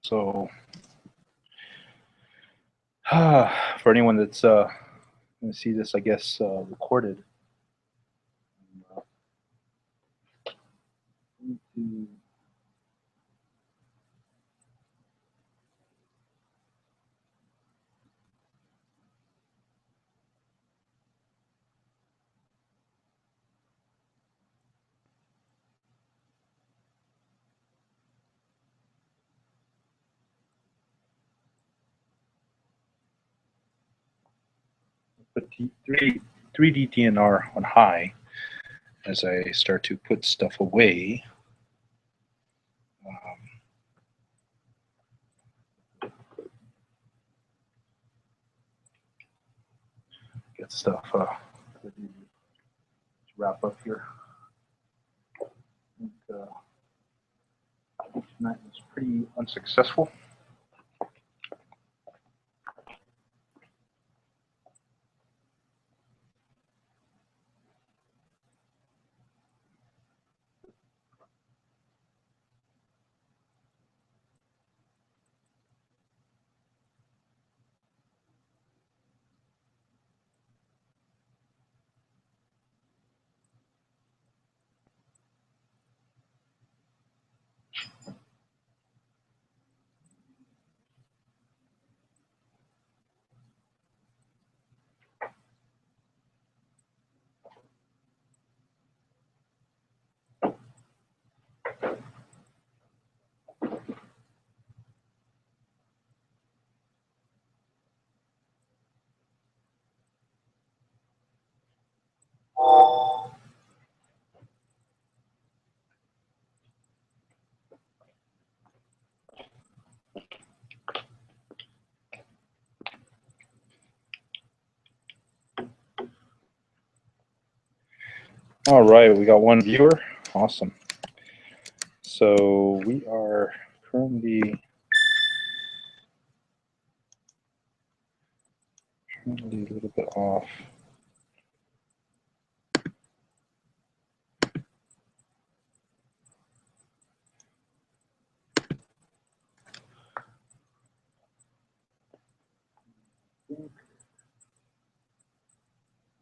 So for anyone that's going to see this, I guess, recorded, to put 3D DNR on high as I start to put stuff away. Get stuff ready to wrap up here. I think tonight was pretty unsuccessful. All right, we got one viewer. Awesome. So we are currently a little bit off.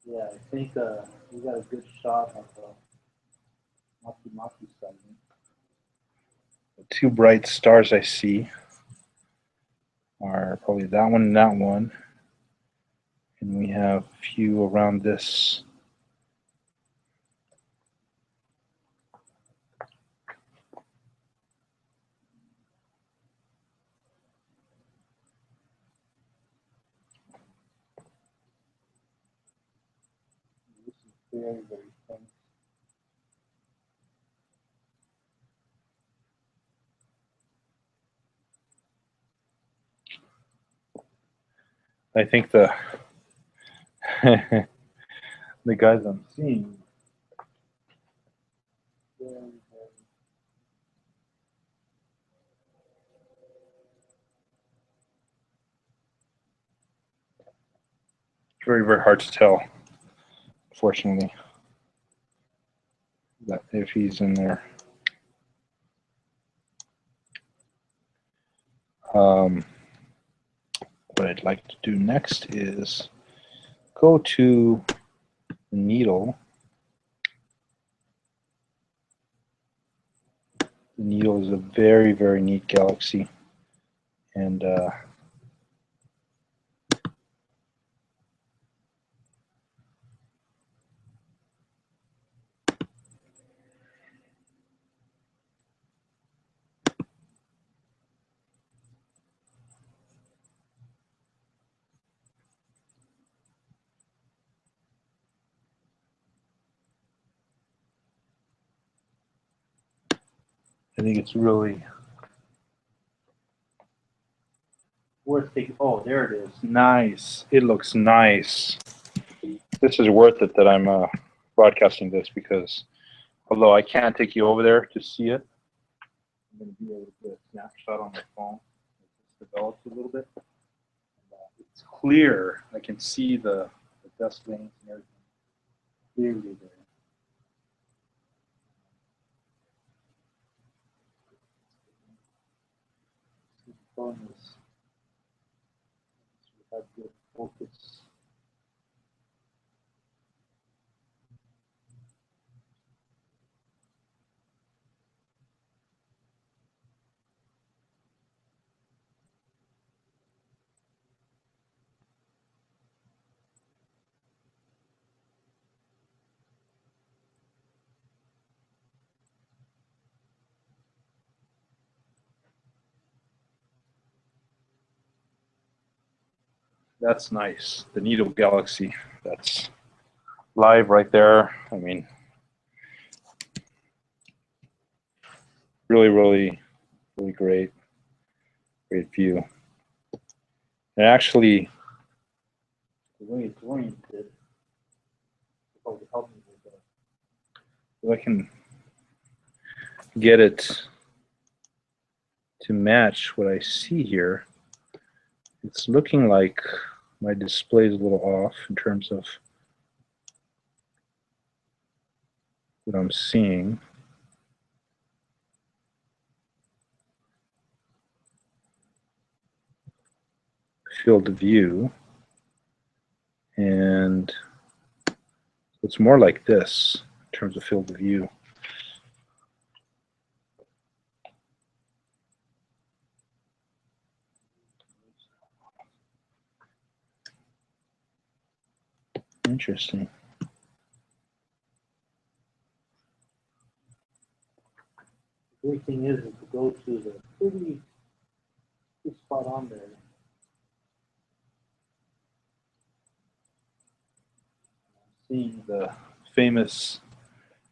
Yeah, I think we got a good shot of Maki sighting. The two bright stars I see are probably that one and that one. And we have a few around this. This is very, very faint. I think the the guys I'm seeing very, very hard to tell, unfortunately, that if he's in there. What I'd like to do next is go to the needle. The needle is a very, very neat galaxy, and I think it's really worth taking. Oh, there it is. Nice. It looks nice. This is worth it that I'm broadcasting this, because although I can't take you over there to see it, I'm going to be able to get a snapshot on my phone. It's developed a little bit. It's clear. I can see the dust veins and everything clearly there. bonus. We have good focus. That's nice. The Needle Galaxy. That's live right there. I mean, really, really, really great view. And actually, the way it's oriented, probably help me with that. If I can get it to match what I see here, it's looking like my display is a little off in terms of what I'm seeing. Field of view, and it's more like this in terms of field of view. Interesting. The great thing is to go to the pretty spot on there. Seeing the famous,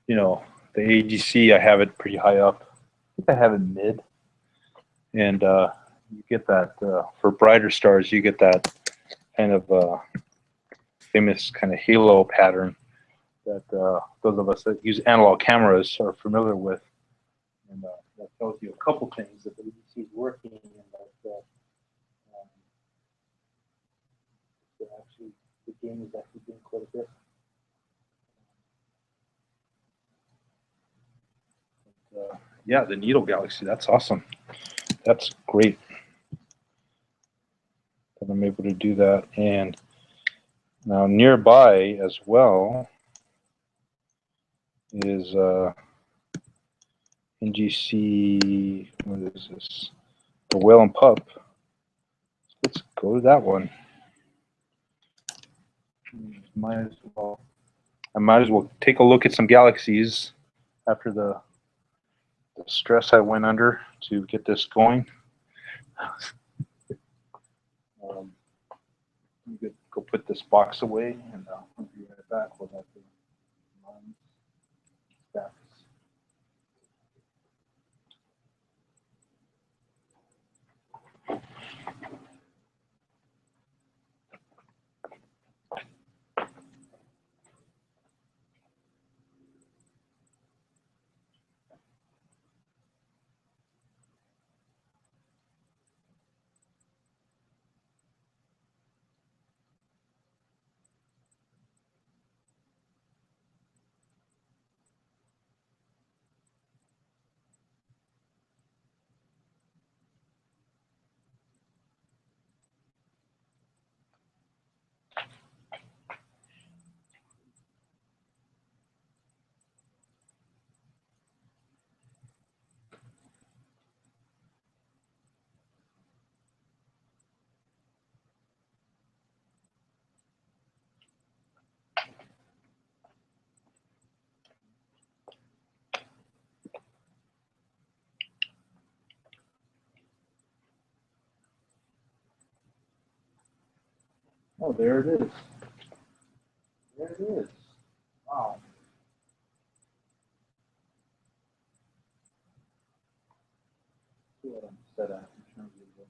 you know, the AGC, I have it pretty high up. I think I have it mid. And you get that, for brighter stars, you get that kind of famous kind of halo pattern that those of us that use analog cameras are familiar with. And that tells you a couple things, that the AGC is working and that actually the game is actually doing quite a bit. Yeah, the Needle Galaxy, that's awesome. That's great that I'm able to do that. And now nearby as well is NGC, what is this? The Whale and Pup. Let's go to that one. I might as well take a look at some galaxies after the stress I went under to get this going. You could go put this box away, and I'll be right back with that. Oh, there it is. There it is. Wow. See what I'm set at in terms of the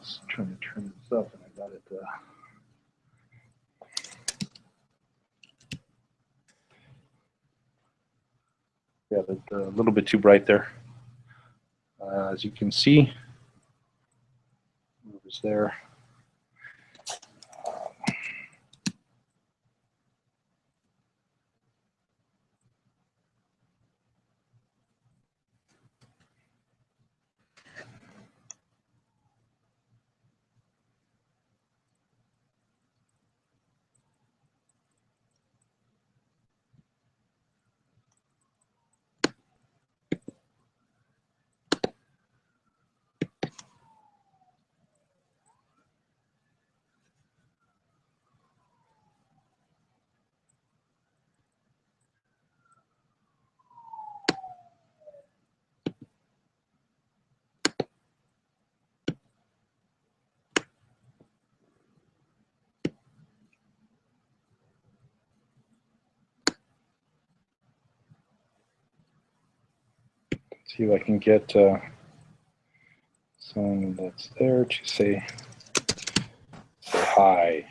was trying to turn this up and I got it. Yeah, a little bit too bright there. As you can see, it was there. See if I can get someone that's there to say hi.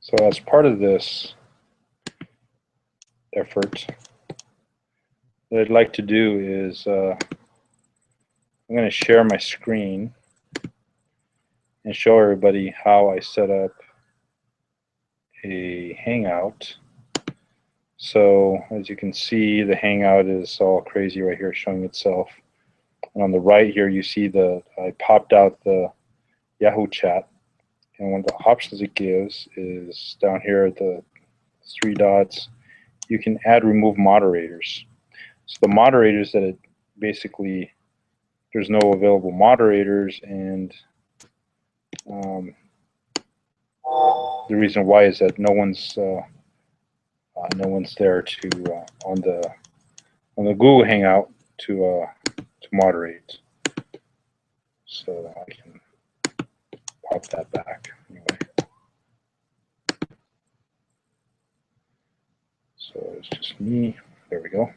So as part of this effort, what I'd like to do is I'm going to share my screen and show everybody how I set up a Hangout. So as you can see, the Hangout is all crazy right here showing itself. And on the right here, you see I popped out the Yahoo chat. And one of the options it gives is down here at the 3 dots, you can add remove moderators. So the moderators that it basically, there's no available moderators, and the reason why is that no one's there to on the Google Hangout to moderate. So I can pop that back anyway. So it's just me. There we go.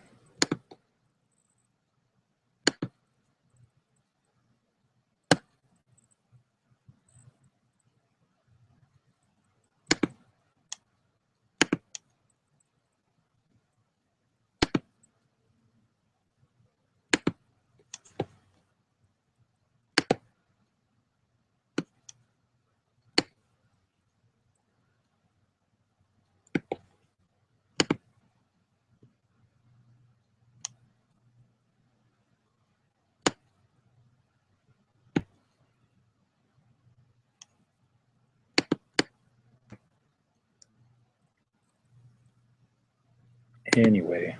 Anyway,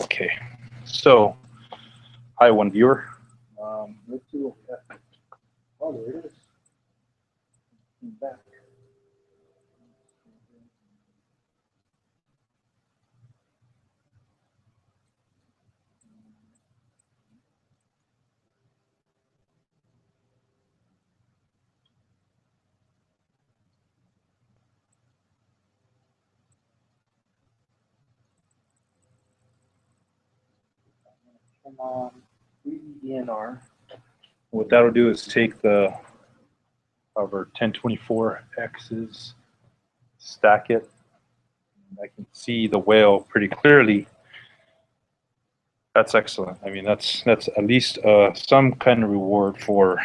okay. So, hi, one viewer. Let's see what we got. Oh, there it is. Back. Come on, 3D DNR. What that'll do is take the our 1024X's, stack it. I can see the whale pretty clearly. That's excellent. I mean, that's at least some kind of reward for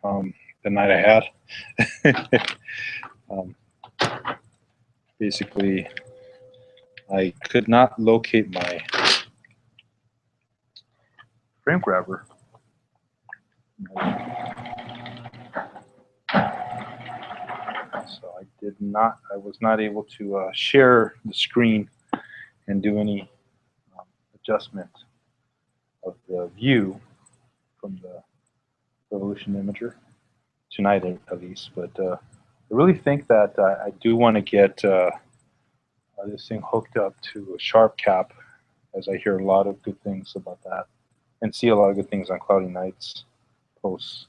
the night I had. Basically, I could not locate my frame grabber. So I was not able to share the screen and do any adjustment of the view from the Revolution Imager tonight, at least. But I really think that I do want to get this thing hooked up to a sharp cap, as I hear a lot of good things about that, and see a lot of good things on Cloudy Nights posts.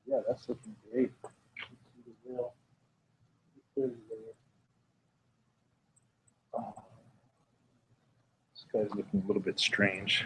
Yeah, that's looking great. guy's looking a little bit strange.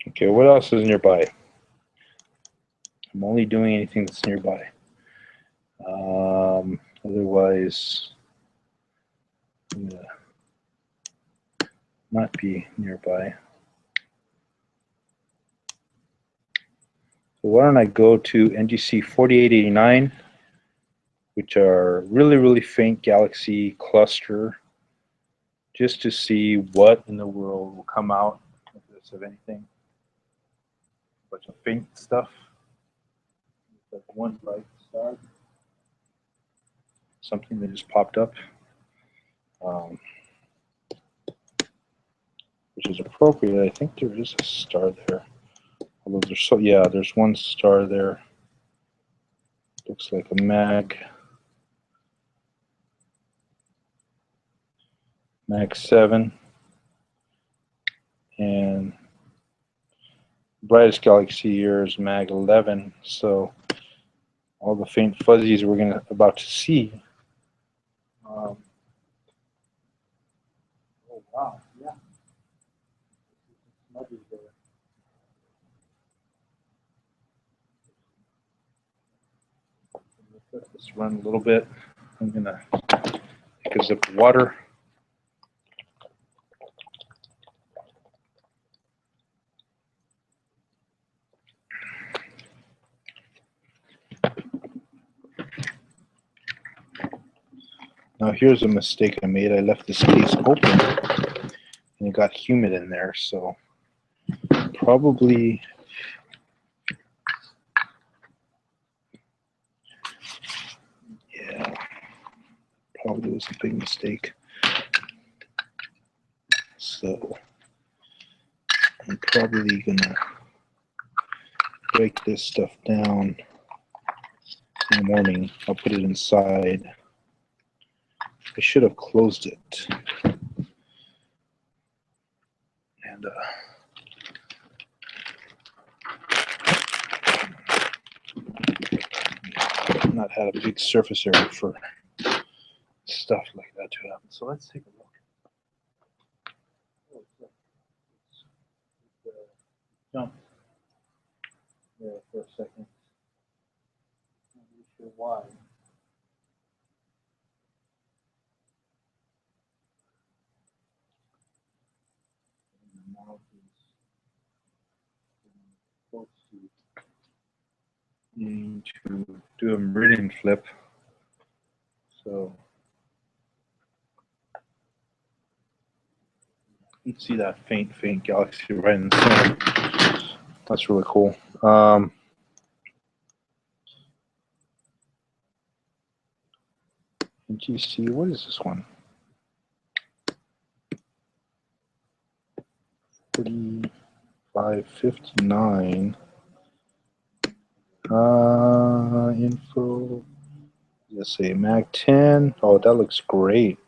Okay, what else is nearby? I'm only doing anything that's nearby. Otherwise, I'm gonna not be nearby. So why don't I go to NGC 4889, which are really, really faint galaxy cluster, just to see what in the world will come out of this, of anything. A bunch of faint stuff. Like one bright star. Something that just popped up. Which is appropriate. I think there is a star there. Although there's there's one star there. Looks like a mag 7, and brightest galaxy here is mag 11. So all the faint fuzzies we're about to see. Oh wow! Yeah. Let this run a little bit. I'm gonna take a sip of water. Now here's a mistake I made. I left this case open and it got humid in there, so probably probably was a big mistake. So I'm probably gonna break this stuff down in the morning. I'll put it inside. I should have closed it. And not had a big surface area for stuff like that to happen. So let's take a look. Jump there for a second. Not really sure why. Need to do a meridian flip. So you can see that faint galaxy right in the center. That's really cool. GC, what is this one? 4559. Info. Let's say Mag 10. Oh, that looks great.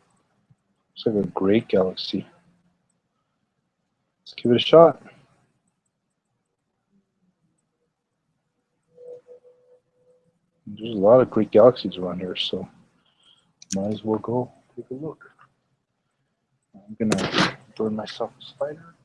Looks like a great galaxy. Let's give it a shot. There's a lot of great galaxies around here, so might as well go take a look. I'm gonna burn myself a spider.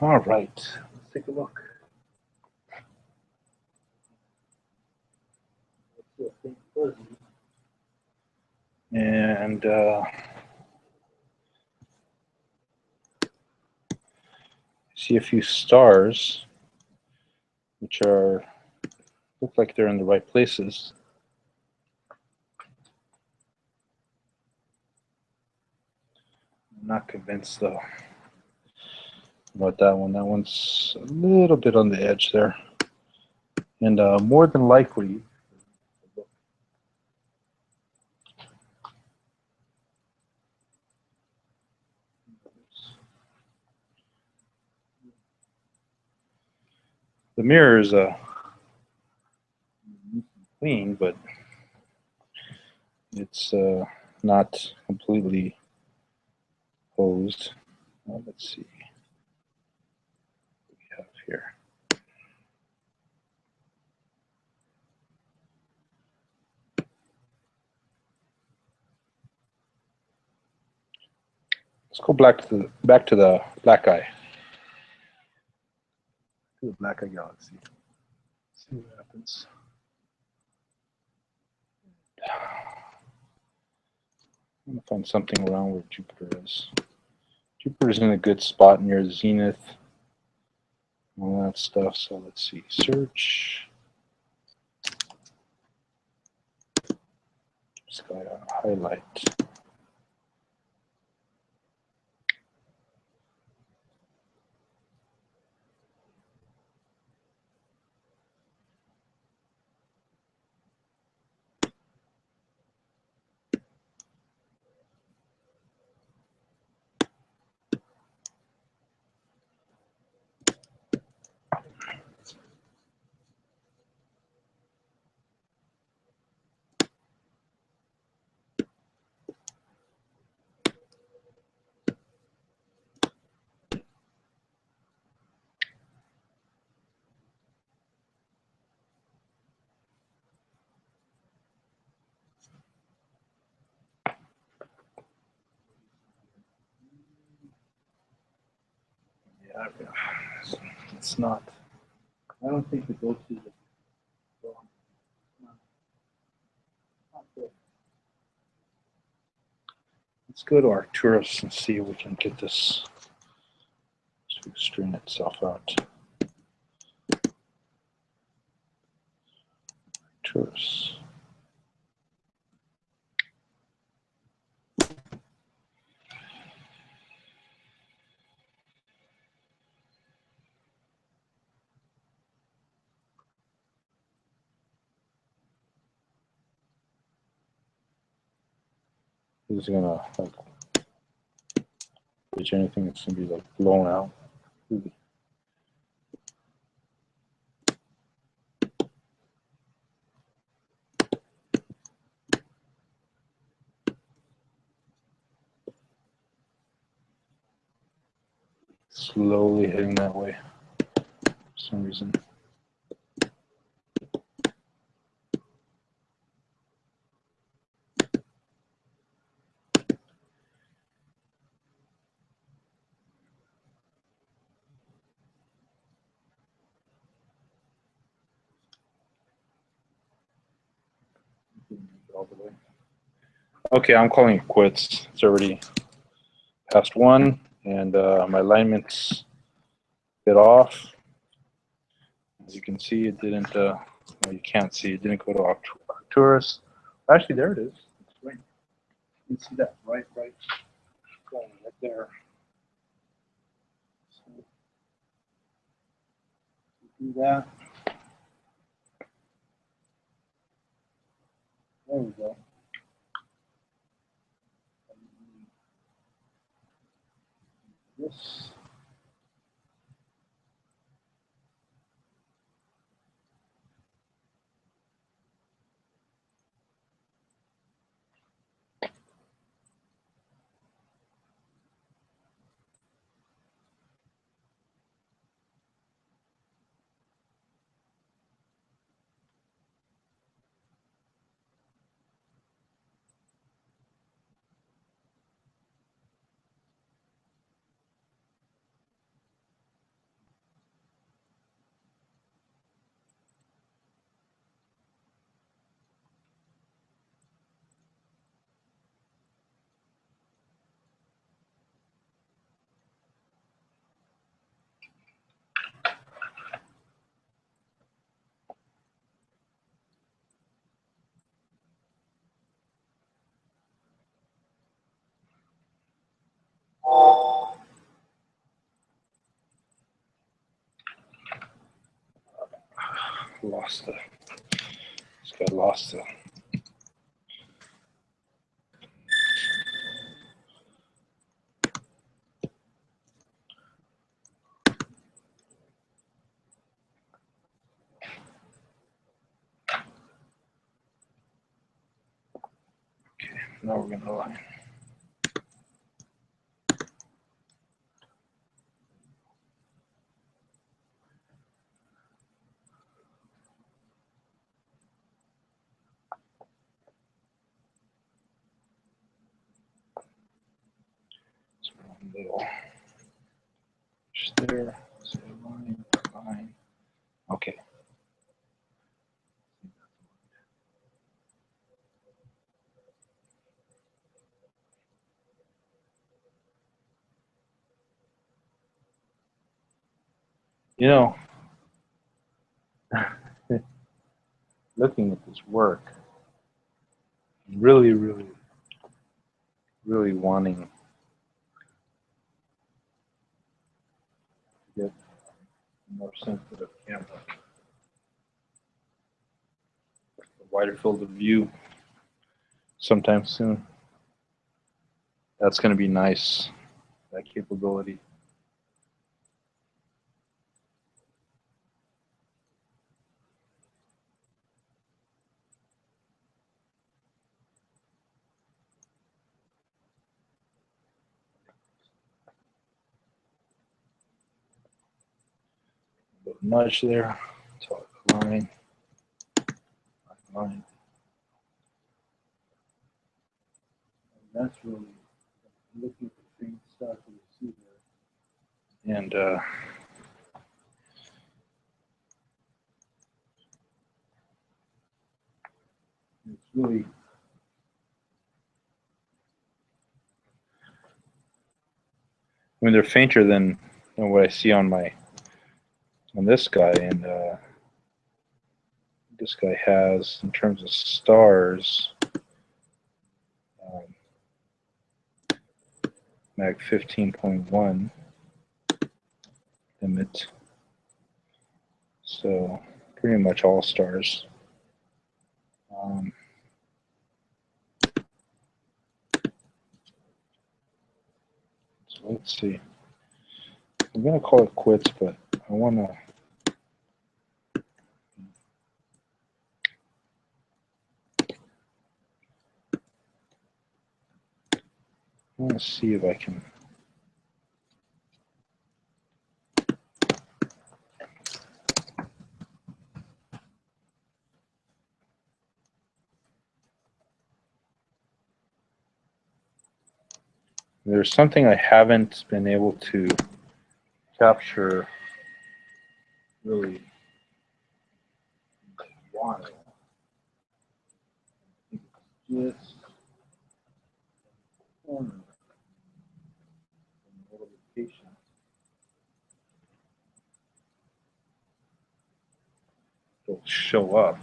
All right, let's take a look. And see a few stars, which are look like they're in the right places. I'm not convinced though about that one. That one's a little bit on the edge there, and more than likely. The mirror is clean, but it's not completely hosed. Let's see what we have here. Let's go back to the black eye. To the black eye galaxy. See what happens. I'm gonna find something around where Jupiter is. Jupiter's in a good spot near the zenith, all that stuff. So let's see. Search. Sky highlight. Yeah, it's not. I don't think it goes to the. Let's go to Arcturus and see if we can get this to straighten itself out. Arcturus. This is gonna like reach anything that's gonna be like blown out. Slowly heading that way for some reason. All the way. Okay, I'm calling it quits. It's already past 1, and my alignment's a bit off. As you can see, it didn't. Well, you can't see. It didn't go to Arcturus. Actually, there it is. It's right. You can see that right going right there. So do that. There we go. This. lost the. This guy lost the. Okay, now we're gonna align. Little just there. So line. Okay. You know, looking at this work, really, really, really wanting to get a more sensitive camera, a wider field of view sometime soon. That's going to be nice, that capability. A little nudge there, top line, line. And that's really looking at the faint stuff that you see there. And it's really they're fainter than what I see on this guy, and this guy has in terms of stars, mag 15.1 limit, so pretty much all stars. So let's see. I'm gonna call it quits, but I want to see if I can. There's something I haven't been able to capture really well. Just corner notification. It'll show up,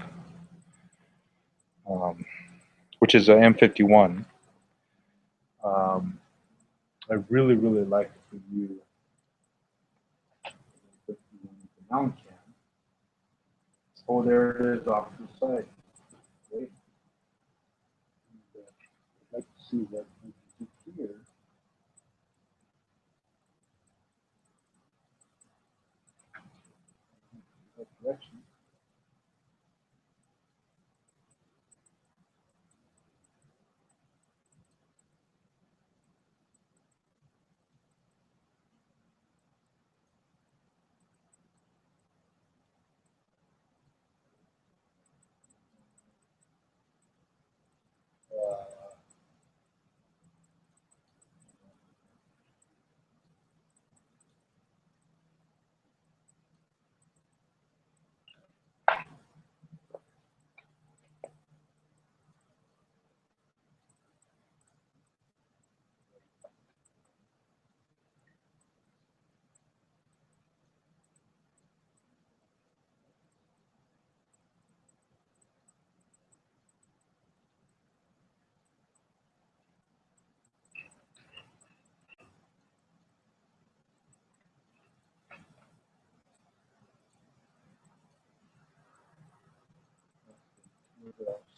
which is a M51. I really, really like to view the mount cam. Oh, there it is off to the side. Great. I'd like to see what we can do here. That direction.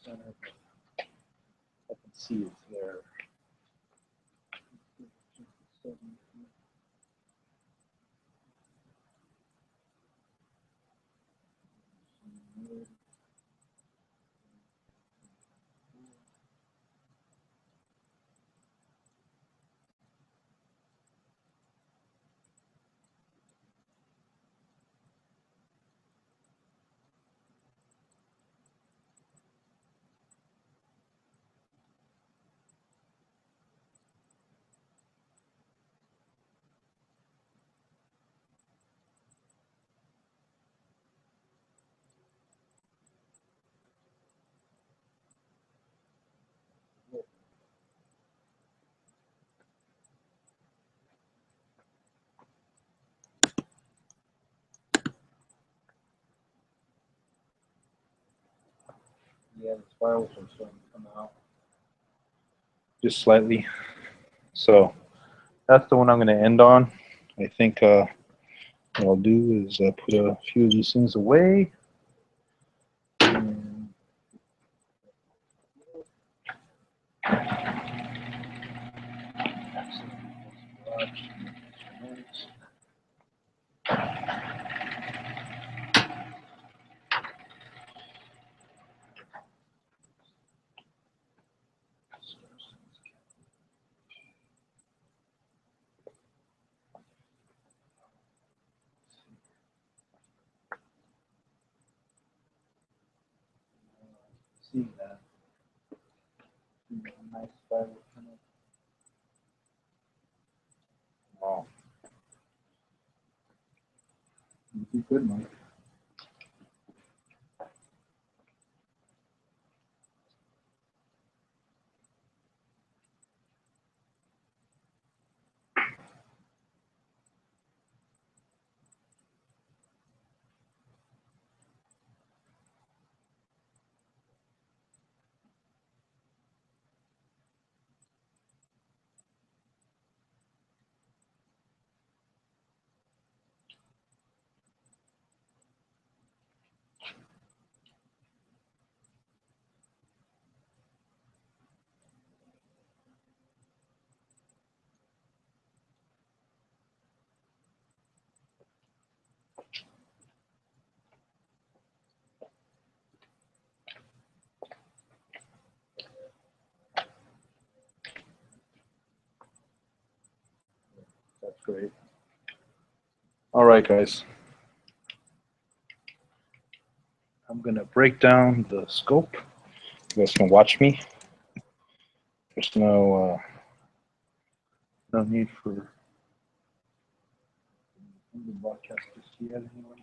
Center. I can see it's there. Yeah, the spirals are starting to come out. Just slightly. So that's the one I'm going to end on. I think what I'll do is put a few of these things away. And see that. Nice spiral kind of. Wow. You did good, Mike. That's great. All right, guys. I'm going to break down the scope. You guys can watch me. There's no need for the broadcast to see it anyway.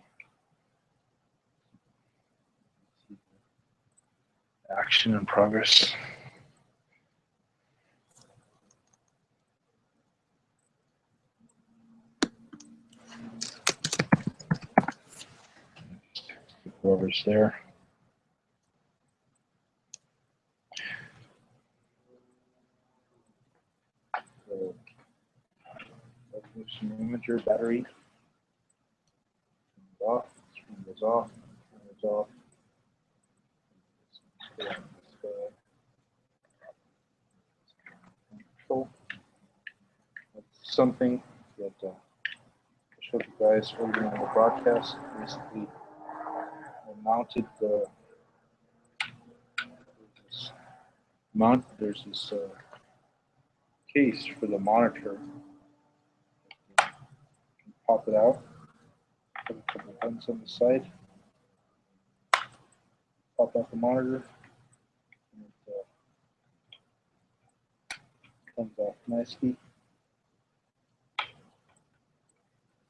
Action in progress. Whoever's there. So, there's some imager battery. Off. Screen goes off. Screen goes off. Control. That's something that I showed you guys earlier in the broadcast. Basically, I mounted the there's this case for the monitor. You can pop it out, put a couple of buttons on the side, pop out the monitor, and it comes off nicely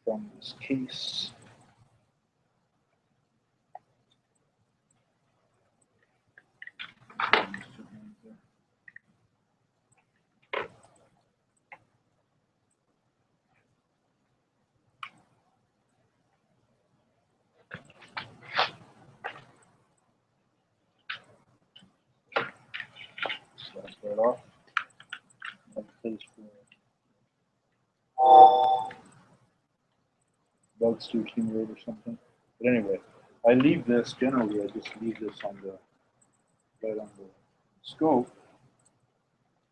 from this case. Slide that off. That place for bugs to accumulate or something. But anyway, I leave this generally. I just leave this on the right on the scope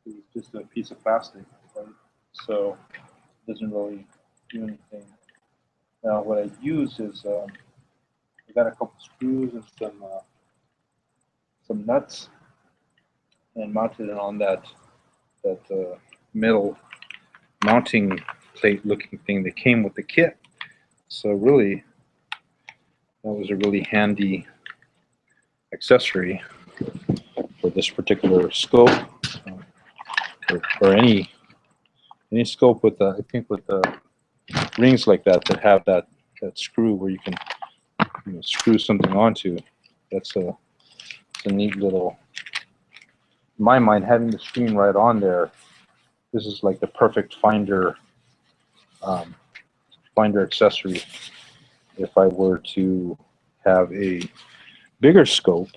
is just a piece of plastic, right? So it doesn't really do anything. Now what I use is I got a couple screws and some nuts and mounted it on that metal mounting plate looking thing that came with the kit. So really, that was a really handy accessory for this particular scope, or any scope with I think with rings like that have that screw where you can screw something onto. That's a neat little. In my mind, having the screen right on there, this is like the perfect finder accessory. If I were to have a bigger scope,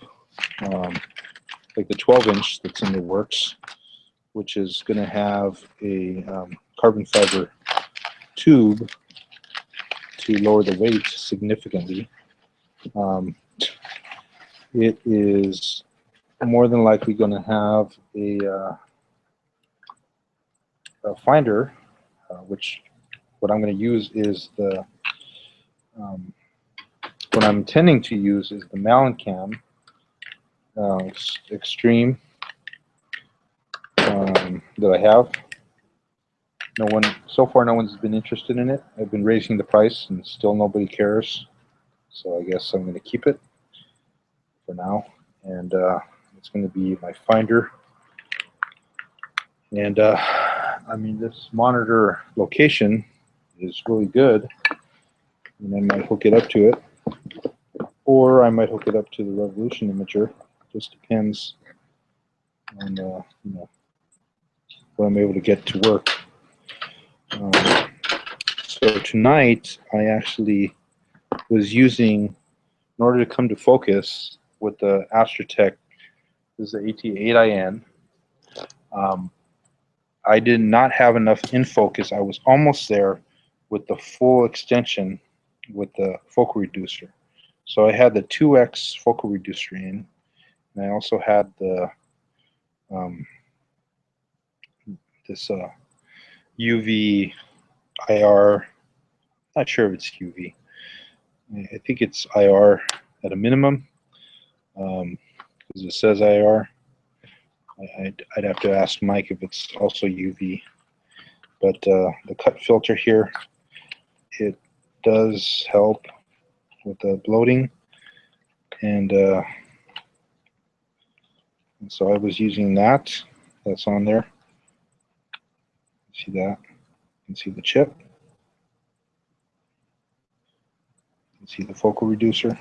like the 12-inch that's in the works, which is going to have a carbon fiber tube to lower the weight significantly. It is more than likely going to have a finder, which what I'm going to use is the what I'm intending to use is the Mallencam Extreme that I have. So far no one's been interested in it. I've been raising the price and still nobody cares. So I guess I'm going to keep it for now. And it's going to be my finder. And I mean, this monitor location is really good. And I might hook it up to it. Or I might hook it up to the Revolution Imager. Just depends on what I'm able to get to work. So tonight I actually was using, in order to come to focus with the Astrotech, this is the AT8IN. I did not have enough in focus. I was almost there with the full extension with the focal reducer. So I had the 2x focal reducer in, and I also had the this UV IR. Not sure if it's UV. I think it's IR at a minimum, because it says IR. I'd have to ask Mike if it's also UV. But the cut filter here, it does help with the bloating, and so I was using that. That's on there. See that? You can see the chip. You can see the focal reducer.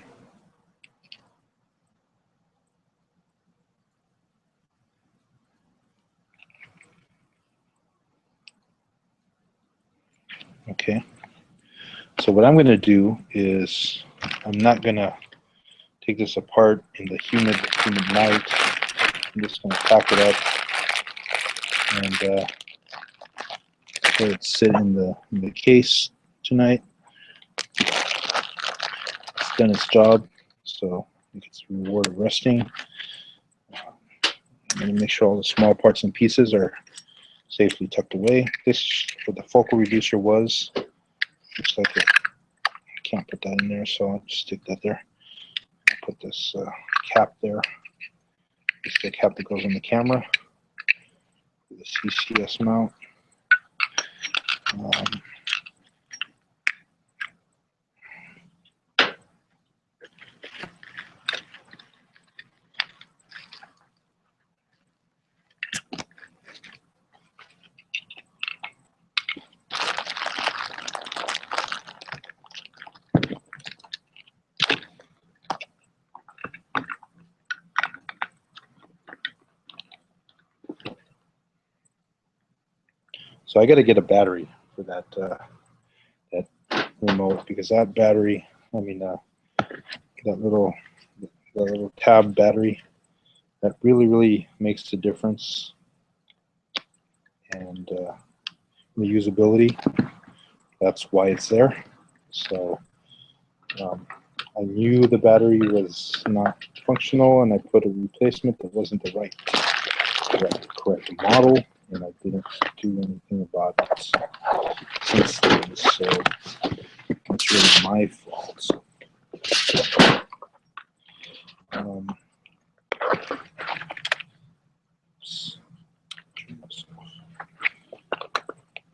Okay. So what I'm going to do is I'm not going to take this apart in the humid night. I'm just going to pack it up and let it sit in the case tonight. It's done its job, so it gets the reward of resting. I'm going to make sure all the small parts and pieces are safely tucked away. This, what the focal reducer was, looks like it. I can't put that in there, so I'll just stick that there. I'll put this cap there. This is the cap that goes on the camera. The CCS mount. So I got to get a battery for that that remote, because that battery, I mean that little tab battery, that really makes the difference. And the usability, that's why it's there. So I knew the battery was not functional, and I put a replacement that wasn't the correct model, and I didn't do anything about it since then. So it's really my fault.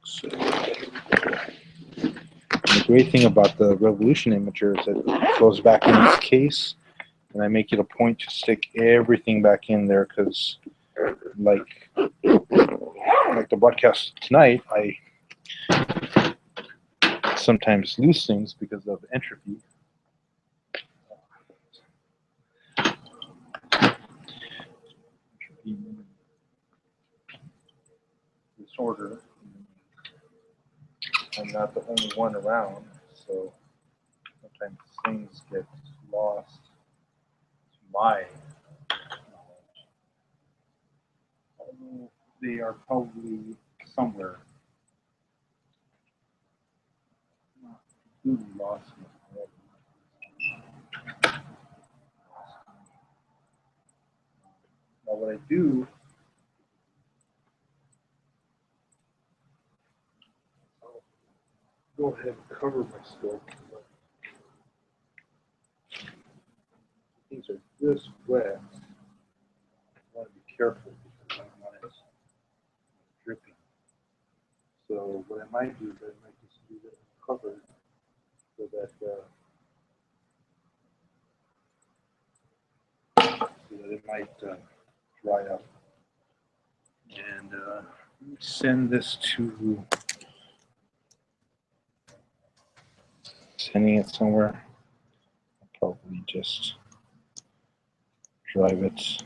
So the great thing about the Revolution imager is that it goes back in its case, and I make it a point to stick everything back in there because, like the broadcast tonight, I sometimes lose things because of entropy. Disorder. I'm not the only one around, so sometimes things get lost to my knowledge. They are probably somewhere. Not completely lost in my head. Now what I do, I'll go ahead and cover my scope. Things are this wet. I want to be careful because I don't want it dripping. So what I might do is I might just leave it covered so that it might dry up. And send this to sending it somewhere. I'll probably just drive it.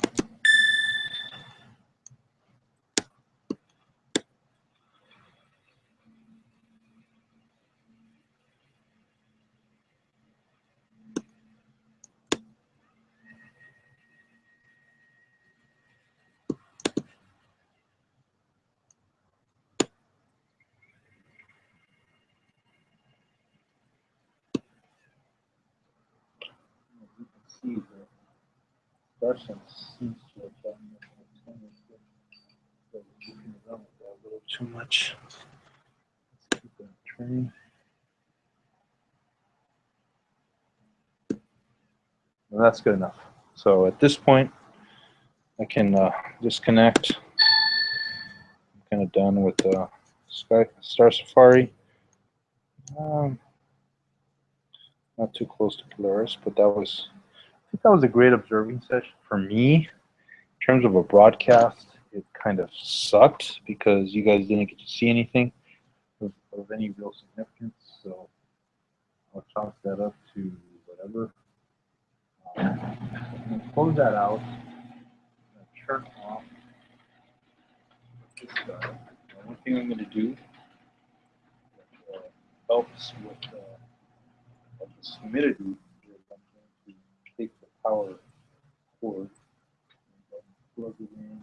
You can see the star sense seems to have gotten so you can run with that a little too much. Let's keep that turning. And that's good enough. So at this point, I can disconnect. I'm kind of done with the Star Safari. Not too close to Polaris, but I think that was a great observing session for me. In terms of a broadcast, it kind of sucked because you guys didn't get to see anything of any real significance. So I'll chalk that up to whatever. I'm going to close that out. I'm going to turn off this guy. The one thing I'm going to do that helps with this humidity is I'm going to take the power cord and plug it in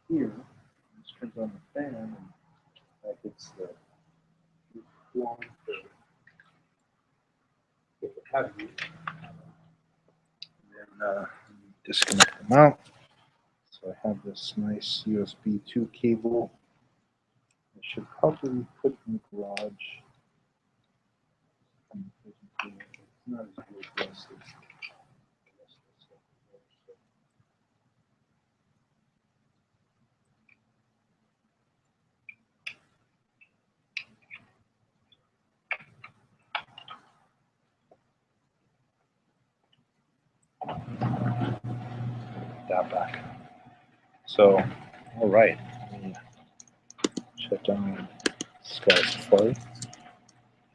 here. This turns on the fan, and that gets the warm to get the heavy. And then disconnect them out. So I have this nice USB 2 cable. I should probably put in the garage. It's not as good as this. That back. So, all right. Shut down Sky Safari.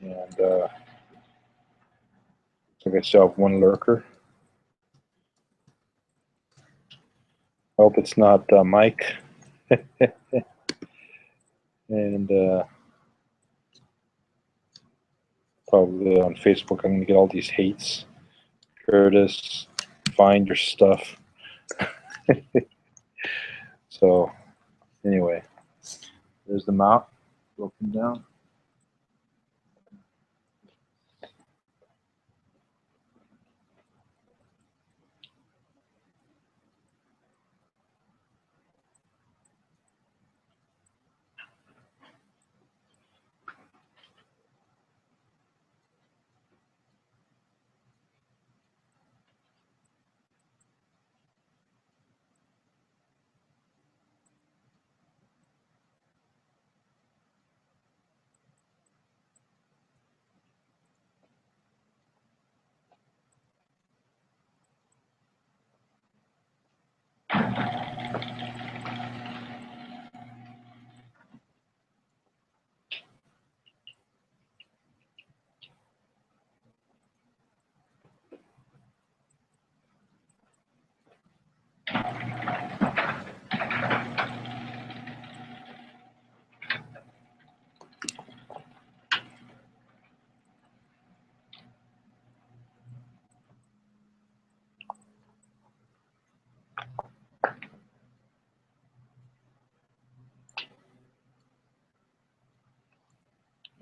And I guess I have one lurker. I hope it's not Mike. And probably on Facebook, I'm going to get all these hates. Curtis, find your stuff. So, anyway, there's the mount broken down.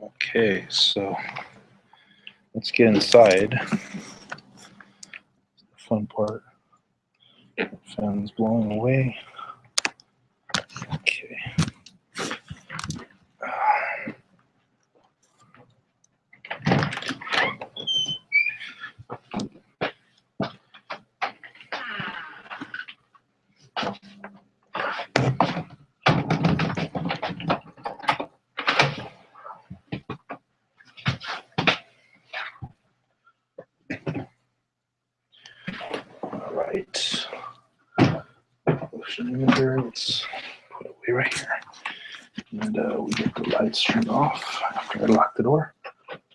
Okay, so let's get inside. The fun part. The fan's blowing away. Okay. All right. Motion imager, let's put it away right here. And we get the lights turned off after I lock the door.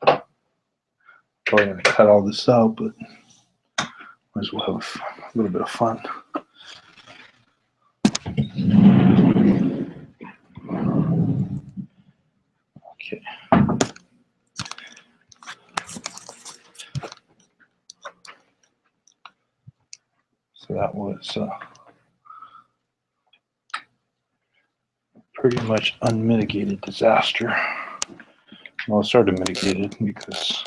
Probably gonna cut all this out, but might as well have a little bit of fun. Okay. So that was pretty much unmitigated disaster. Well, it started mitigated because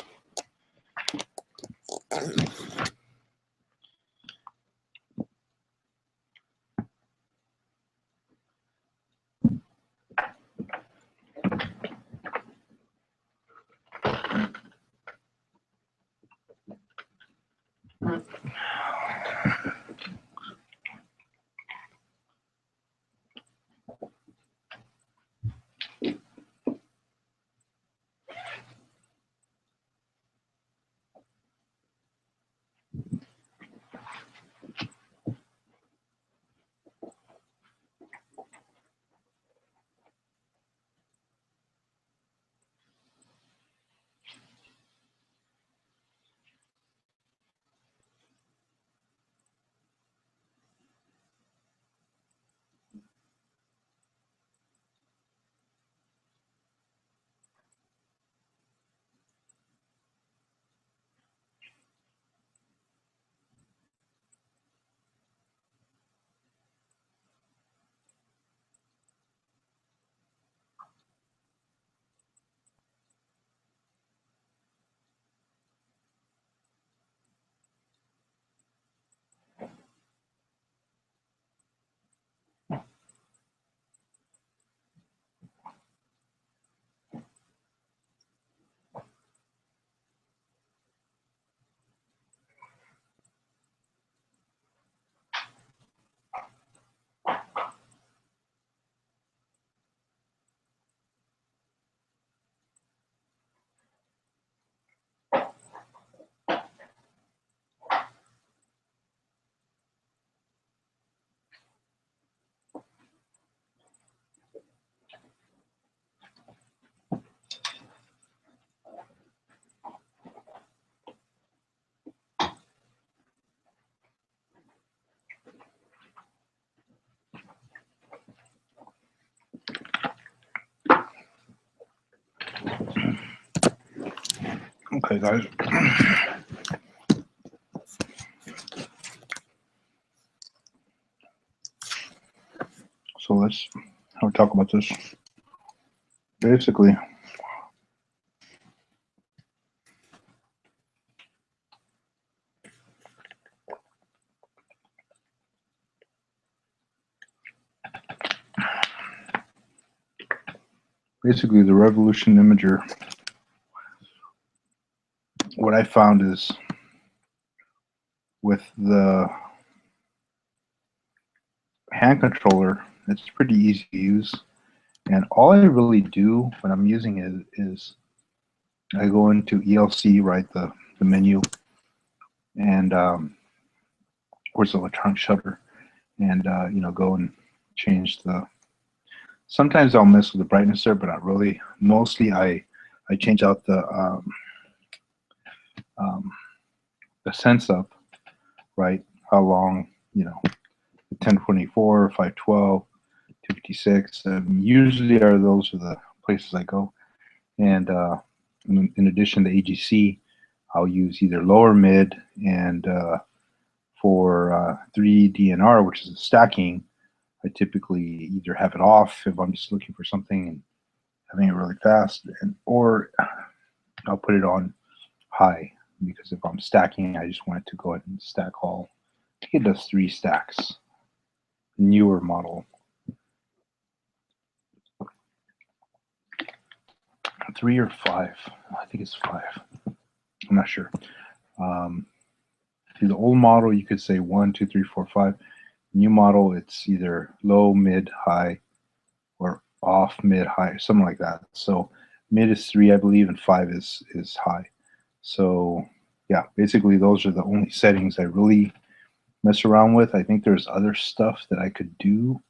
okay, guys. So let's have a talk about this. Basically, the Revolution Imager, what I found is with the hand controller, it's pretty easy to use. And all I really do when I'm using it is I go into ELC, right, the menu, and where's the electronic shutter, and you know, go and change the. Sometimes I'll mess with the brightness there, but not really. Mostly, I change out the sense up, right? How long, you know, 1024, 512, 256. Usually, those are the places I go, and in addition to AGC, I'll use either lower mid and for 3 DNR, which is the stacking, I typically either have it off if I'm just looking for something having it really fast, or I'll put it on high, because if I'm stacking, I just want it to go ahead and stack all. I think it does 3 stacks. Newer model. 3 or 5. I think it's 5. I'm not sure. The old model, you could say 1, 2, 3, 4, 5. New model, it's either low, mid, high, or off, mid, high, something like that. So mid is 3, I believe, and 5 is high. So yeah, basically those are the only settings I really mess around with. I think there's other stuff that I could do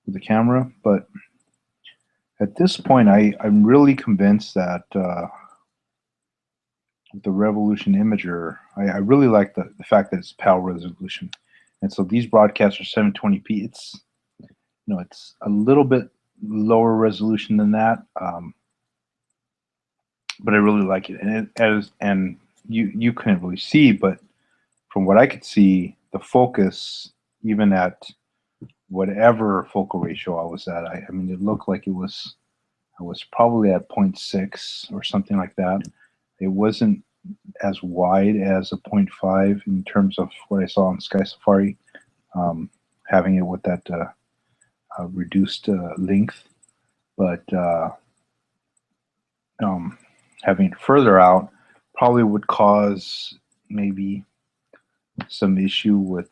with the camera, but at this point, I'm really convinced that the Revolution Imager, I really like the fact that it's PAL resolution. And so these broadcasts are 720p. It's it's a little bit lower resolution than that, but I really like it. And you couldn't really see, but from what I could see, the focus, even at whatever focal ratio I was at, I mean, it looked like I was probably at 0.6 or something like that. It wasn't as wide as a 0.5 in terms of what I saw on Sky Safari, having it with that reduced length, but having it further out probably would cause maybe some issue with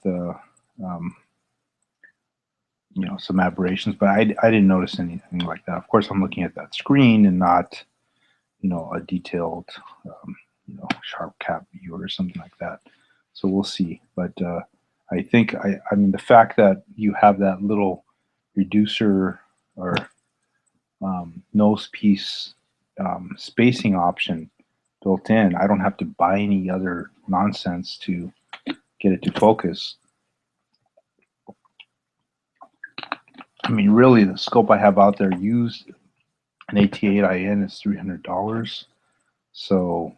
some aberrations, but I didn't notice anything like that. Of course, I'm looking at that screen and not a detailed sharp cap view or something like that. So we'll see. But I think I mean the fact that you have that little reducer or nose piece spacing option built in, I don't have to buy any other nonsense to get it to focus. I mean, really, the scope I have out there used, an AT8IN, is $300. So,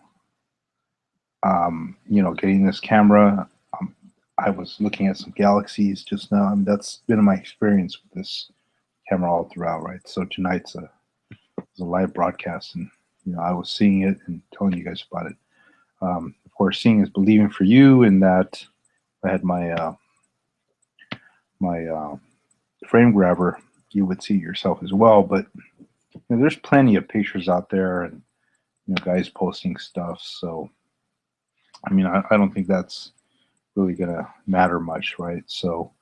getting this camera, I was looking at some Galaxies just now, and that's been my experience with this camera all throughout, right? So tonight's a live broadcast, and I was seeing it and telling you guys about it. Of course, seeing is believing for you, in that I had my frame grabber, you would see it yourself as well. But there's plenty of pictures out there, and guys posting stuff. So I mean, I don't think that's really gonna matter much, right? So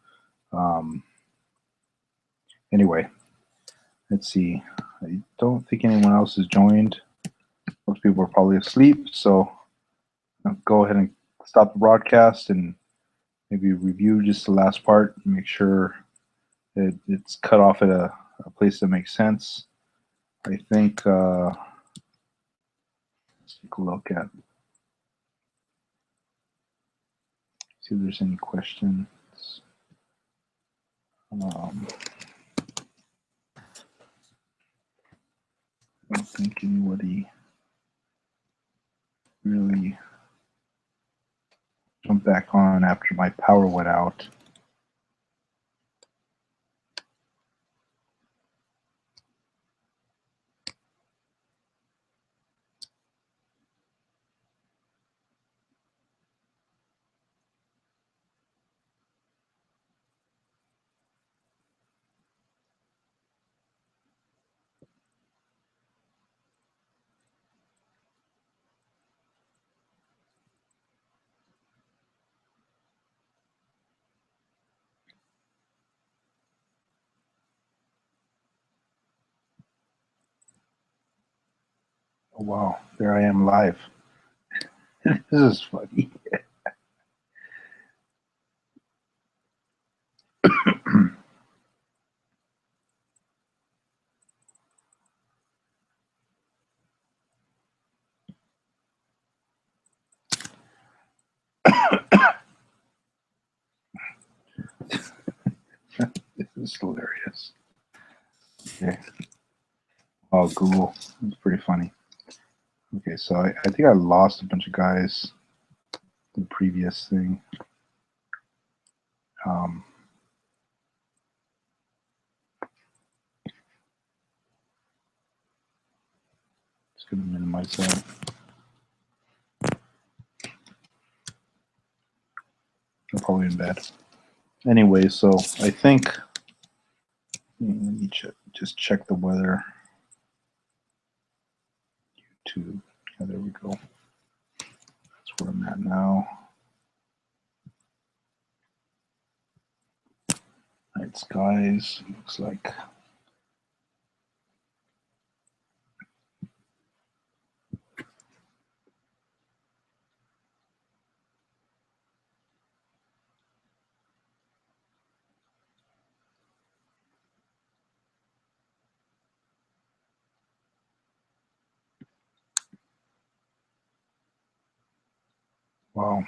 anyway, let's see. I don't think anyone else has joined. Most people are probably asleep, so I'll go ahead and stop the broadcast and maybe review just the last part, make sure that it's cut off at a place that makes sense. I think let's take a look at, see if there's any questions. I don't think anybody really jumped back on after my power went out. Oh wow, there I am live. This is funny. This is hilarious. Okay. Oh, Google. It's pretty funny. Okay, so I think I lost a bunch of guys the previous thing. gonna minimize that. I'm probably in bed. Anyway, so I think let me just check the weather. YouTube. Yeah, there we go. That's where I'm at now. Night skies. Looks like. Wow.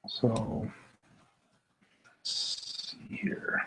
So let's see here.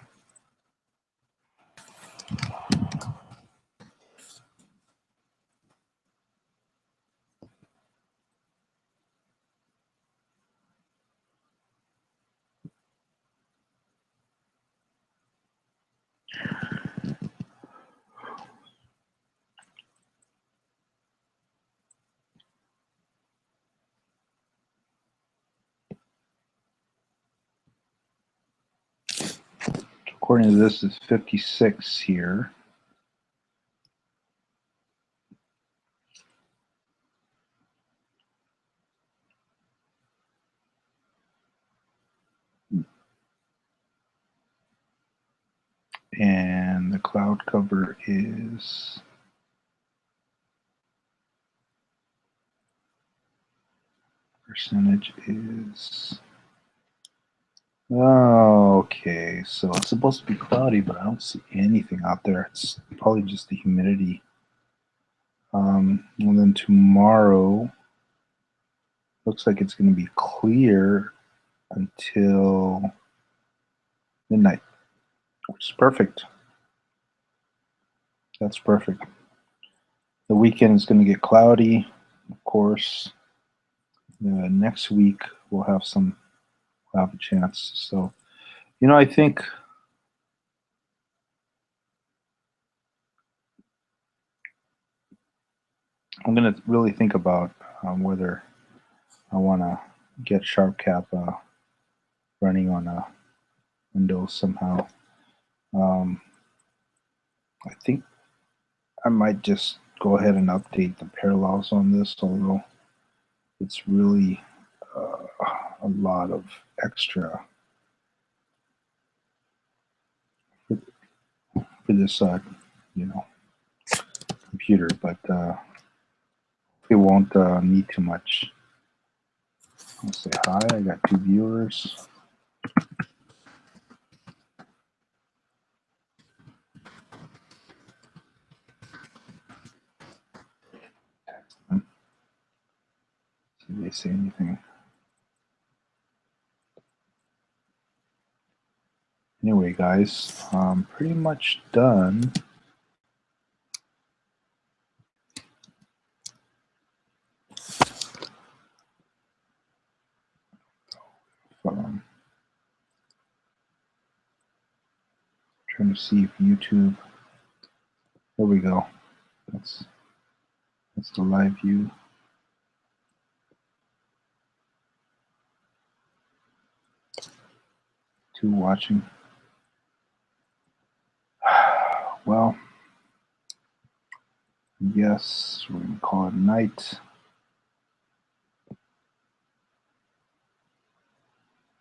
According to this, it's 56 here. And the cloud cover is percentage is okay. So it's supposed to be cloudy, but I don't see anything out there. It's probably just the humidity. And then tomorrow looks like it's going to be clear until midnight, which is perfect. That's perfect. The weekend is going to get cloudy, of course. Next week we'll have a chance. So, I think I'm going to really think about whether I want to get SharpCap running on a Windows somehow. I think I might just go ahead and update the parallels on this, although it's really a lot of extra for this, computer, but it won't need too much. I'll say hi. I got 2 viewers. See if they say anything. Anyway, guys, I'm pretty much done. Trying to see if YouTube. There we go. That's the live view. Two watching. Well, yes, we're gonna call it night.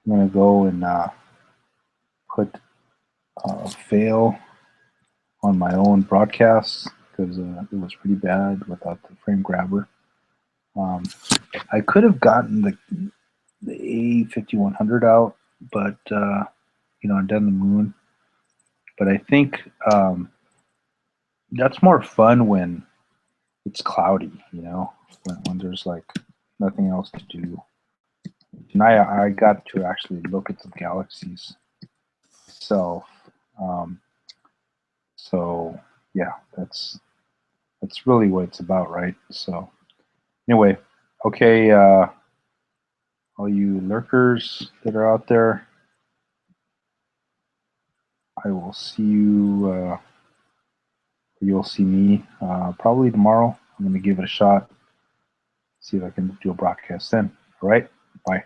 I'm gonna go and put fail on my own broadcast because it was pretty bad without the frame grabber. I could have gotten the A5100 out, but and done the moon. But I think that's more fun when it's cloudy, when there's like nothing else to do. And I got to actually look at the galaxies itself. So yeah, that's really what it's about, right? So anyway, okay, all you lurkers that are out there, I will see you. You'll see me probably tomorrow. I'm going to give it a shot. See if I can do a broadcast then. All right. Bye.